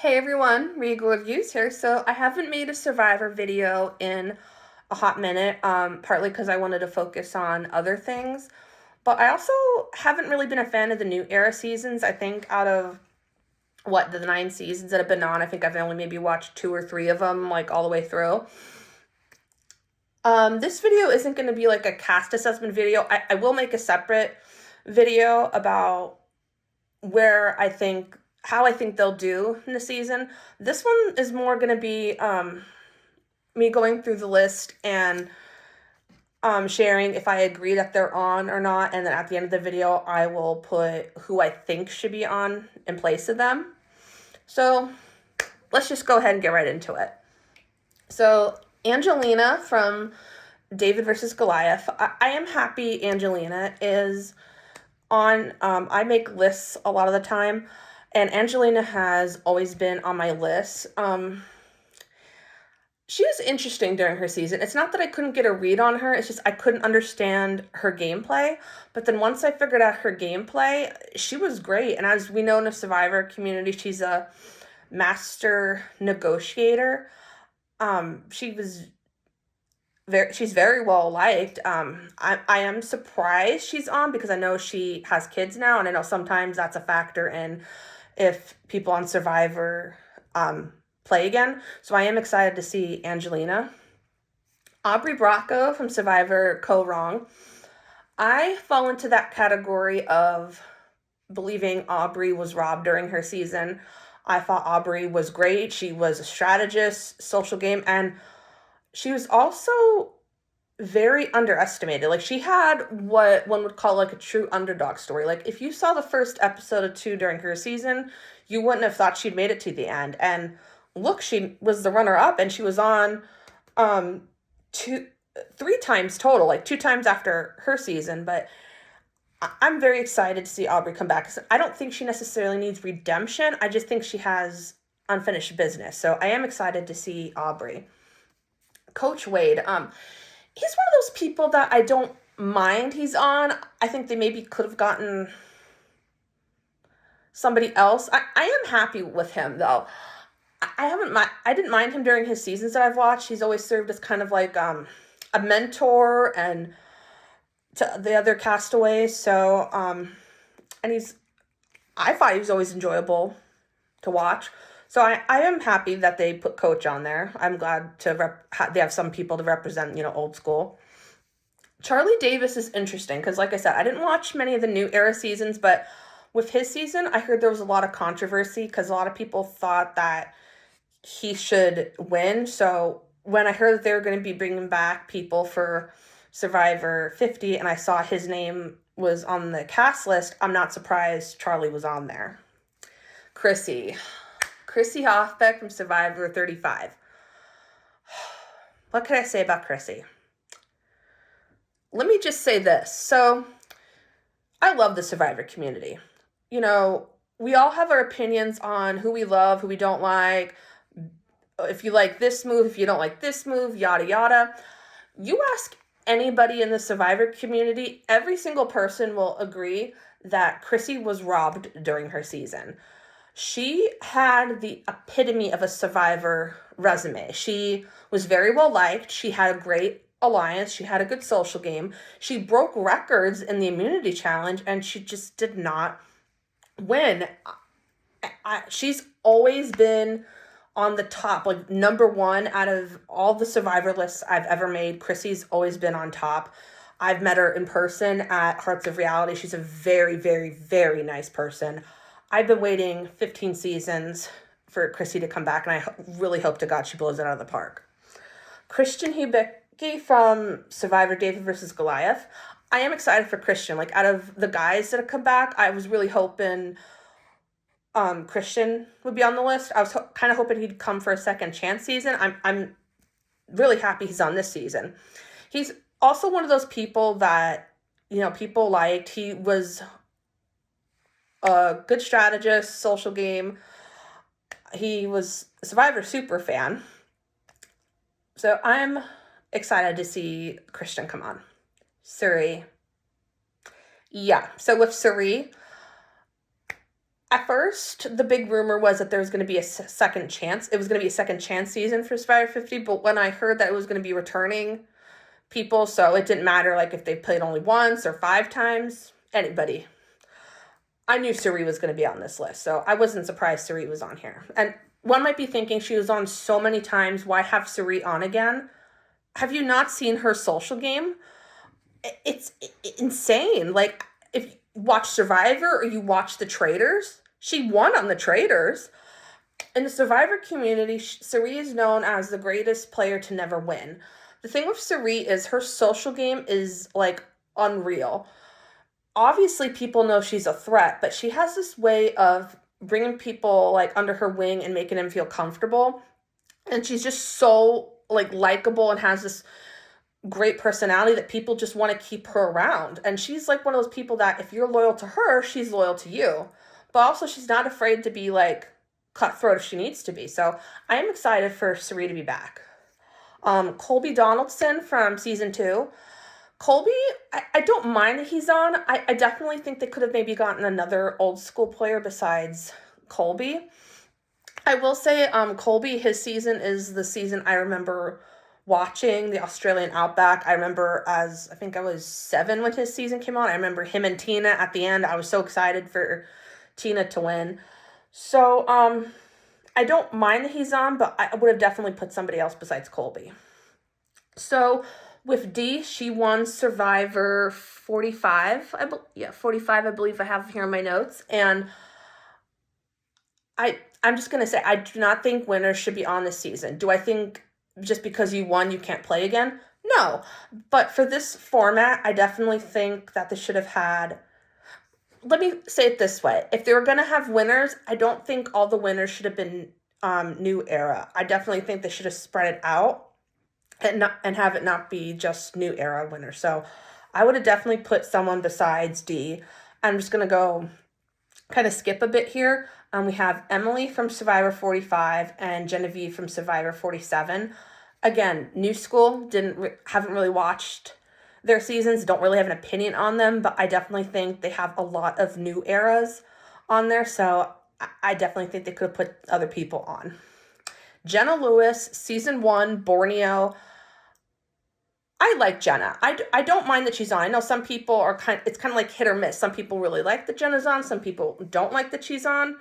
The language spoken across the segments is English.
Hey everyone, Regal Reviews here. So I haven't made a Survivor video in a hot minute, partly because I wanted to focus on other things, but I also haven't really been a fan of the new era seasons. I think out of the 9 seasons that have been on, I think I've only maybe watched 2 or 3 of them, like all the way through. This video isn't going to be like a cast assessment video. I will make a separate video about where I think how I think they'll do in the season. This one is more going to be me going through the list and sharing if I agree that they're on or not, and then at the end of the video I will put who I think should be on in place of them. So let's just go ahead and get right into it. So Angelina from David versus Goliath. I am happy Angelina is on. I make lists a lot of the time, and Angelina has always been on my list. She was interesting during her season. It's not that I couldn't get a read on her, it's just I couldn't understand her gameplay. But then once I figured out her gameplay, she was great. And as we know in the Survivor community, she's a master negotiator. She was she's very well liked. I am surprised she's on because I know she has kids now, and I know sometimes that's a factor in if people on Survivor play again. So I am excited to see Angelina. Aubrey Bracco from Survivor Kaoh Rong. I fall into that category of believing Aubrey was robbed during her season. I thought Aubrey was great. She was a strategist, social game, and she was also very underestimated. Like, she had what one would call like a true underdog story. Like, if you saw the first episode of 2 during her season, you wouldn't have thought she'd made it to the end. And look, she was the runner up, and she was on um 3 times total, like 2 times after her season. But I'm very excited to see Aubrey come back. I don't think she necessarily needs redemption. I just think she has unfinished business. So I am excited to see Aubrey. Coach Wade, he's one of those people that I don't mind he's on. I think they maybe could have gotten somebody else. I am happy with him though. I didn't mind him during his seasons that I've watched. He's always served as kind of like a mentor and to the other castaways. So and I thought he was always enjoyable to watch. So I am happy that they put Coach on there. I'm glad they have some people to represent, old school. Charlie Davis is interesting because, like I said, I didn't watch many of the new era seasons, but with his season, I heard there was a lot of controversy because a lot of people thought that he should win. So when I heard that they were going to be bringing back people for Survivor 50 and I saw his name was on the cast list, I'm not surprised Charlie was on there. Chrissy. Chrissy Hoffbeck from Survivor 35. What can I say about Chrissy? Let me just say this. So, I love the Survivor community. We all have our opinions on who we love, who we don't like, if you like this move, if you don't like this move, yada yada. You ask anybody in the Survivor community, every single person will agree that Chrissy was robbed during her season. She had the epitome of a Survivor resume. She was very well liked. She had a great alliance. She had a good social game. She broke records in the immunity challenge, and she just did not win. She's always been on the top, like number one out of all the Survivor lists I've ever made. Chrissy's always been on top. I've met her in person at Hearts of Reality. She's a very, very, very nice person. I've been waiting 15 seasons for Chrissy to come back, and I really hope to God she blows it out of the park. Christian Hubicki from Survivor David versus Goliath. I am excited for Christian. Like, out of the guys that have come back, I was really hoping Christian would be on the list. I was kind of hoping he'd come for a second chance season. I'm really happy he's on this season. He's also one of those people that people liked. He was a good strategist, social game. He was a Survivor super fan. So I'm excited to see Christian come on. Cirie. Yeah, so with Cirie, At first, the big rumor was that there was going to be a second chance. It was going to be a second chance season for Survivor 50, but when I heard that it was going to be returning people, so it didn't matter like if they played only once or 5 times, anybody. I knew Cirie was going to be on this list, so I wasn't surprised Cirie was on here. And one might be thinking she was on so many times, why have Cirie on again? Have you not seen her social game? It's insane. Like, if you watch Survivor or you watch The Traitors, she won on The Traitors. In the Survivor community, Cirie is known as the greatest player to never win. The thing with Cirie is her social game is like unreal. Obviously, people know she's a threat, but she has this way of bringing people like under her wing and making them feel comfortable. And she's just so like likable and has this great personality that people just want to keep her around. And she's like one of those people that if you're loyal to her, she's loyal to you. But also, she's not afraid to be like cutthroat if she needs to be. So I am excited for Cirie to be back. Colby Donaldson from season 2. Colby, I don't mind that he's on. I definitely think they could have maybe gotten another old school player besides Colby. I will say, Colby, his season is the season I remember watching, the Australian Outback. I remember I think I was 7 when his season came on. I remember him and Tina at the end. I was so excited for Tina to win. So, I don't mind that he's on, but I would have definitely put somebody else besides Colby. So, with Dee, she won Survivor 45. 45, I believe I have here in my notes. And I'm just going to say, I do not think winners should be on this season. Do I think just because you won, you can't play again? No. But for this format, I definitely think that they should have had... Let me say it this way. If they were going to have winners, I don't think all the winners should have been New Era. I definitely think they should have spread it out and have it not be just New Era winners. So I would have definitely put someone besides Dee. I'm just going to go kind of skip a bit here. We have Emily from Survivor 45 and Genevieve from Survivor 47. Again, new school, haven't really watched their seasons, don't really have an opinion on them, but I definitely think they have a lot of new eras on there, so I definitely think they could have put other people on. Jenna Lewis, season 1, Borneo. I like Jenna. I don't mind that she's on. I know some people are it's kind of like hit or miss. Some people really like that Jenna's on. Some people don't like that she's on.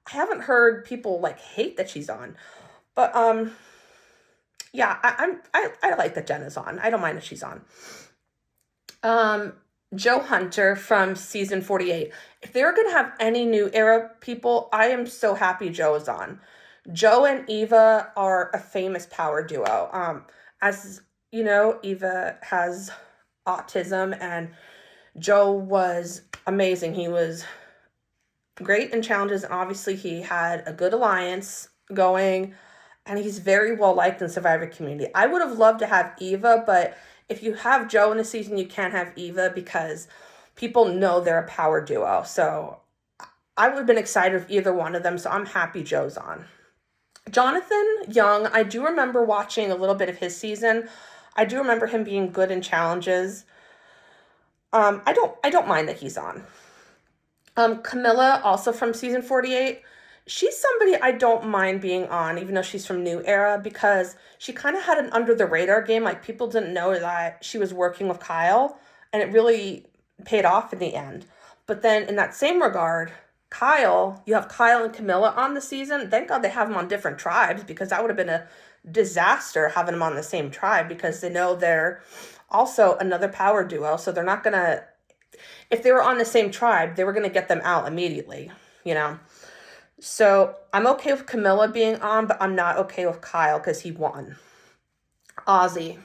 I haven't heard people like hate that she's on. But yeah, I like that Jenna's on. I don't mind that she's on. Joe Hunter from season 48. If they were going to have any New Era people, I am so happy Joe is on. Joe and Eva are a famous power duo. As you know, Eva has autism and Joe was amazing. He was great in challenges, and obviously he had a good alliance going, and he's very well liked in the Survivor community. I would have loved to have Eva, but if you have Joe in the season, you can't have Eva because people know they're a power duo. So I would have been excited if either one of them, so I'm happy Joe's on. Jonathan Young, I do remember watching a little bit of his season. I do remember him being good in challenges. I don't mind that he's on. Camilla, also from season 48. She's somebody I don't mind being on, even though she's from New Era, because she kind of had an under-the-radar game. Like, people didn't know that she was working with Kyle, and it really paid off in the end. But then, in that same regard, you have Kyle and Camilla on the season. Thank God they have them on different tribes, because that would have been a disaster having them on the same tribe, because they know they're also another power duo, so they're not going to... If they were on the same tribe, they were going to get them out immediately, you know? So I'm okay with Camilla being on, but I'm not okay with Kyle because he won. Ozzy.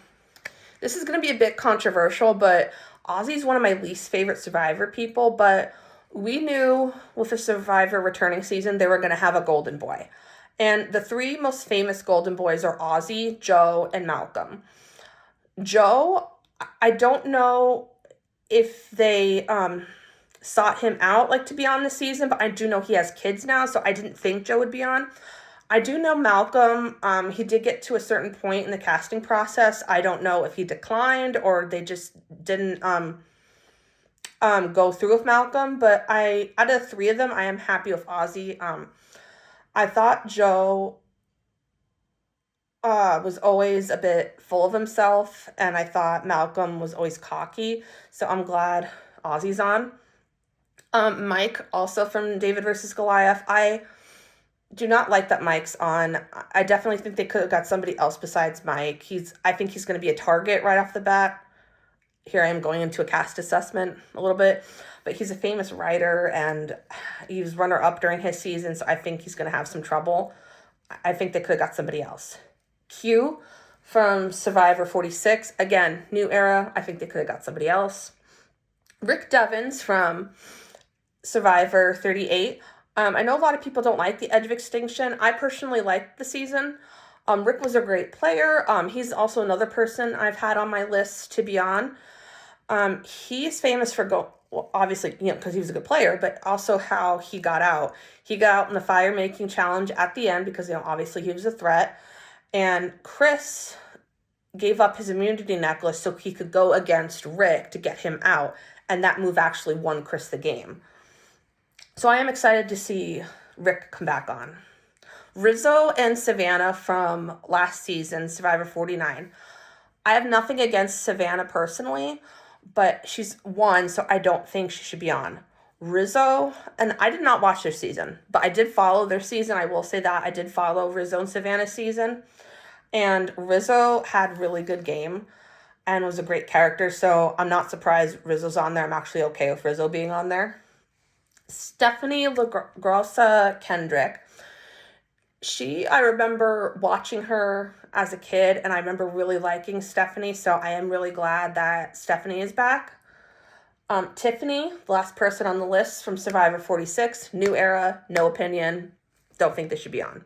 This is going to be a bit controversial, but Ozzy's one of my least favorite Survivor people, but we knew with the Survivor returning season, they were going to have a golden boy. And the 3 most famous golden boys are Ozzy, Joe, and Malcolm. Joe, I don't know if they sought him out like to be on the season, but I do know he has kids now, so I didn't think Joe would be on. I do know Malcolm, he did get to a certain point in the casting process. I don't know if he declined or they just didn't go through with Malcolm, but out of the three of them, I am happy with Ozzy. I thought Joe was always a bit full of himself, and I thought Malcolm was always cocky. So I'm glad Ozzy's on. Mike, also from David versus Goliath. I do not like that Mike's on. I definitely think they could have got somebody else besides Mike. I think he's going to be a target right off the bat. Here I am going into a cast assessment a little bit, but he's a famous writer and he was runner up during his season, so I think he's going to have some trouble. I think they could have got somebody else. Q from Survivor 46, again, new era. I think they could have got somebody else. Rick Devens from Survivor 38. I know a lot of people don't like The Edge of Extinction. I personally liked the season. Rick was a great player. He's also another person I've had on my list to be on. He's famous for well, obviously, because he was a good player, but also how he got out. He got out in the fire making challenge at the end because, obviously he was a threat. And Chris gave up his immunity necklace so he could go against Rick to get him out. And that move actually won Chris the game. So I am excited to see Rick come back on. Rizzo and Savannah from last season, Survivor 49. I have nothing against Savannah personally, but she's won, so I don't think she should be on. Rizzo, and I did not watch their season, but I did follow their season. I will say that. I did follow Rizzo and Savannah's season. And Rizzo had really good game and was a great character, so I'm not surprised Rizzo's on there. I'm actually okay with Rizzo being on there. Stephanie LaGrossa Kendrick. I remember watching her as a kid, and I remember really liking Stephanie, so I am really glad that Stephanie is back. Tiffany, the last person on the list from Survivor 46, new era, no opinion, don't think they should be on.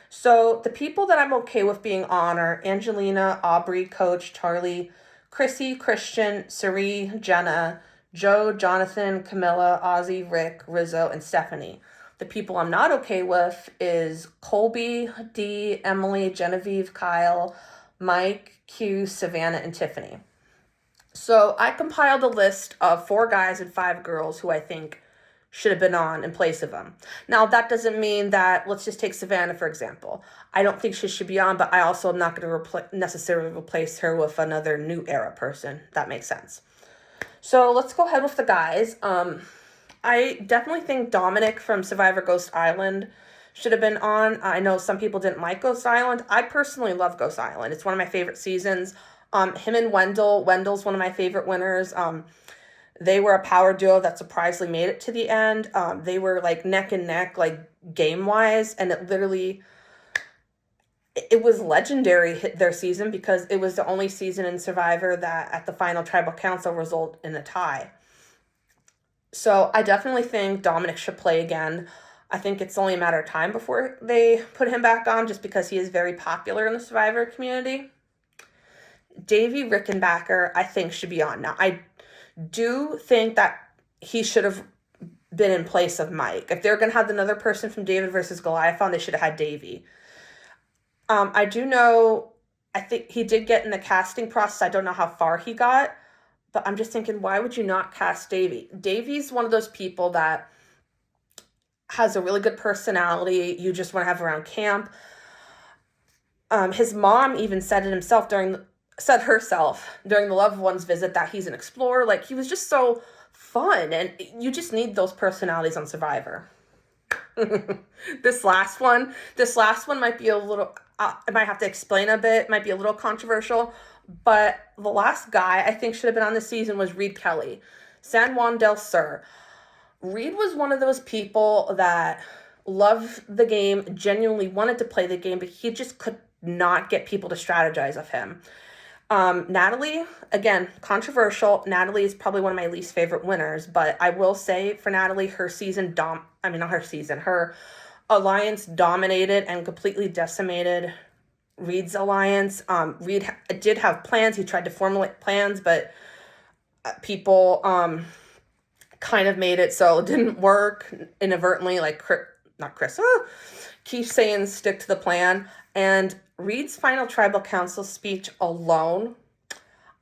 So the people that I'm okay with being on are Angelina, Aubrey, Coach, Charlie, Chrissy, Christian, Sari, Jenna, Joe, Jonathan, Camilla, Ozzy, Rick, Rizzo, and Stephanie. The people I'm not okay with is Colby, Dee, Emily, Genevieve, Kyle, Mike, Q, Savannah, and Tiffany. So I compiled a list of 4 guys and 5 girls who I think should have been on in place of them. Now, that doesn't mean that, let's just take Savannah, for example. I don't think she should be on, but I also am not going to necessarily replace her with another new era person. That makes sense. So let's go ahead with the guys. I definitely think Dominic from Survivor Ghost Island should have been on. I know some people didn't like Ghost Island. I personally love Ghost Island. It's one of my favorite seasons. Him and Wendell's one of my favorite winners. They were a power duo that surprisingly made it to the end. They were like neck and neck, like game-wise, and it was legendary their season because it was the only season in Survivor that at the final tribal council result in a tie. So I definitely think Dominic should play again. I think it's only a matter of time before they put him back on just because he is very popular in the Survivor community. Davey Rickenbacker, I think, should be on. Now, I do think that he should have been in place of Mike. If they're going to have another person from David versus Goliath on, they should have had Davey. I do know, I think he did get in the casting process. I don't know how far he got, but I'm just thinking, why would you not cast Davey? Davey's one of those people that has a really good personality. You just want to have around camp. His mom even said herself during the loved one's visit that he's an explorer. Like, he was just so fun, and you just need those personalities on Survivor. This last one might be a little, I might have to explain a bit, might be a little controversial, but the last guy I think should have been on this season was Reed Kelly, San Juan del Sur. Reed was one of those people that loved the game, genuinely wanted to play the game, but he just could not get people to strategize with him. Natalie, again, controversial. Natalie is probably one of my least favorite winners, but I will say for Natalie, her alliance dominated and completely decimated Reed's alliance. Reed did have plans. He tried to formulate plans, but people kind of made it so it didn't work inadvertently, like Keith saying stick to the plan. And Reed's final tribal council speech alone,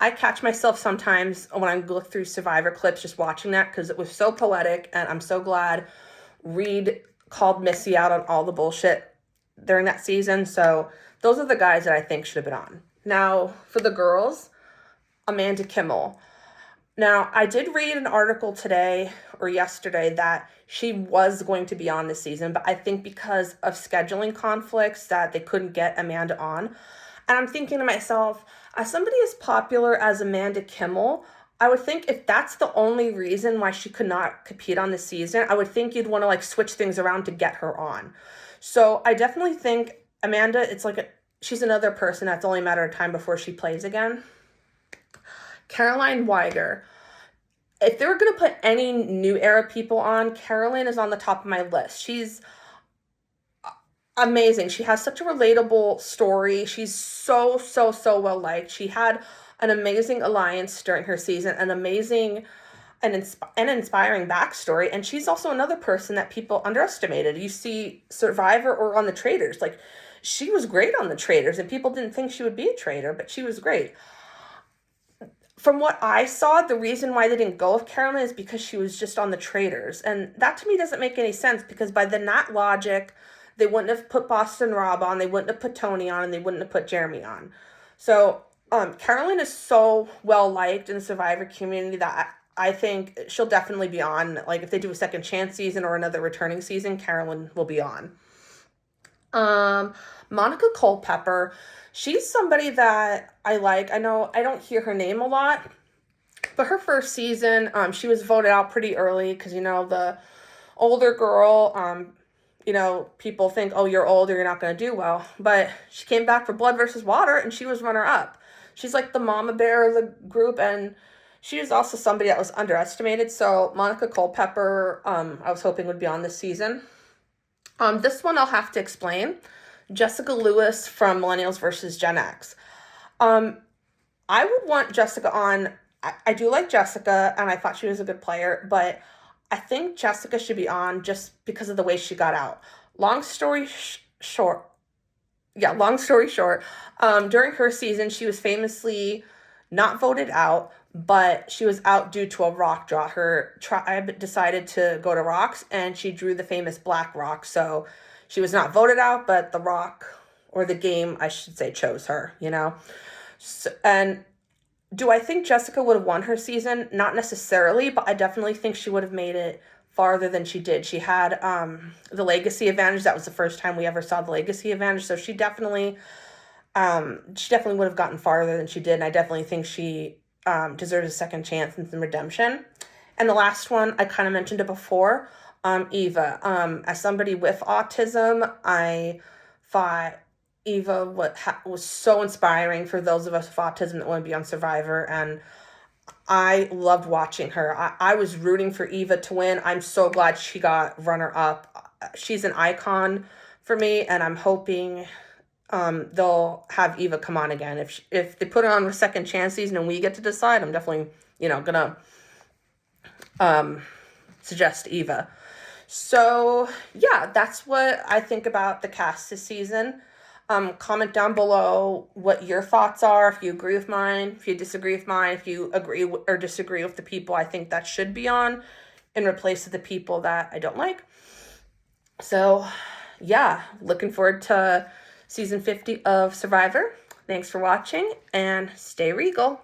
I catch myself sometimes when I look through Survivor clips just watching that because it was so poetic, and I'm so glad Reed called Missy out on all the bullshit during that season. So those are the guys that I think should have been on. Now, for the girls, Amanda Kimmel. Now, I did read an article today or yesterday that she was going to be on this season, but I think because of scheduling conflicts that they couldn't get Amanda on. And I'm thinking to myself, as somebody as popular as Amanda Kimmel, I would think if that's the only reason why she could not compete on this season, I would think you'd want to like switch things around to get her on. So I definitely think Amanda, it's like she's another person that's only a matter of time before she plays again. Caroline Weiger. If they were going to put any new era people on, Caroline is on the top of my list. She's amazing. She has such a relatable story. She's so well liked. She had an amazing alliance during her season, an amazing and inspiring backstory. And she's also another person that people underestimated. You see Survivor or on the Traitors. Like, she was great on the Traitors, and people didn't think she would be a traitor, but she was great. From what I saw, the reason why they didn't go with Caroline is because she was just on the Traitors. And that to me doesn't make any sense, because by the Nat logic, they wouldn't have put Boston Rob on, they wouldn't have put Tony on, and they wouldn't have put Jeremy on. So Caroline is so well liked in the Survivor community that I think she'll definitely be on. Like, if they do a second chance season or another returning season, Caroline will be on. Monica Culpepper, she's somebody that I like. I know I don't hear her name a lot, but her first season, she was voted out pretty early because, the older girl, people think, oh, you're older, you're not going to do well. But she came back for Blood versus Water, and she was runner-up. She's like the mama bear of the group, and she was also somebody that was underestimated. So Monica Culpepper, I was hoping would be on this season. This one I'll have to explain. Jessica Lewis from Millennials versus Gen X. I would want Jessica on. I do like Jessica, and I thought she was a good player, but I think Jessica should be on just because of the way she got out. Long story short, during her season, she was famously not voted out, but she was out due to a rock draw. Her tribe decided to go to rocks, and she drew the famous black rock. So she was not voted out, but the rock, or the game, I should say, chose her, So, and do I think Jessica would have won her season? Not necessarily, but I definitely think she would have made it farther than she did. She had the legacy advantage. That was the first time we ever saw the legacy advantage. So she definitely would have gotten farther than she did. And I definitely think she deserves a second chance and some redemption. And the last one, I kind of mentioned it before, Eva. As somebody with autism, I thought Eva was so inspiring for those of us with autism that want to be on Survivor, and I loved watching her. I was rooting for Eva to win. I'm so glad she got runner-up. She's an icon for me, and I'm hoping they'll have Eva come on again. If they put her on a second chance season and we get to decide, I'm definitely, gonna suggest Eva. So, yeah, that's what I think about the cast this season. Comment down below what your thoughts are, if you agree with mine, if you disagree with mine, if you agree or disagree with the people I think that should be on in replace of the people that I don't like. So, yeah, looking forward to season 50 of Survivor. Thanks for watching, and stay regal.